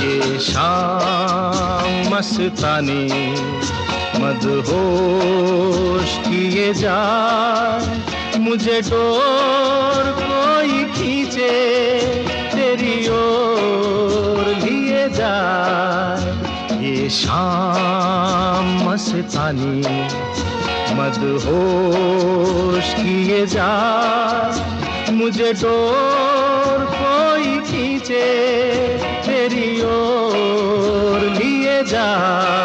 ये शाम मस्तानी मदहोश किए जाए, मुझे डोर कोई खींचे तेरी ओर लिए जाए। ये शाम मस्तानी मदहोश किए जाए, मुझे डोर कोई खींचे तेरी ओर लिए जाए।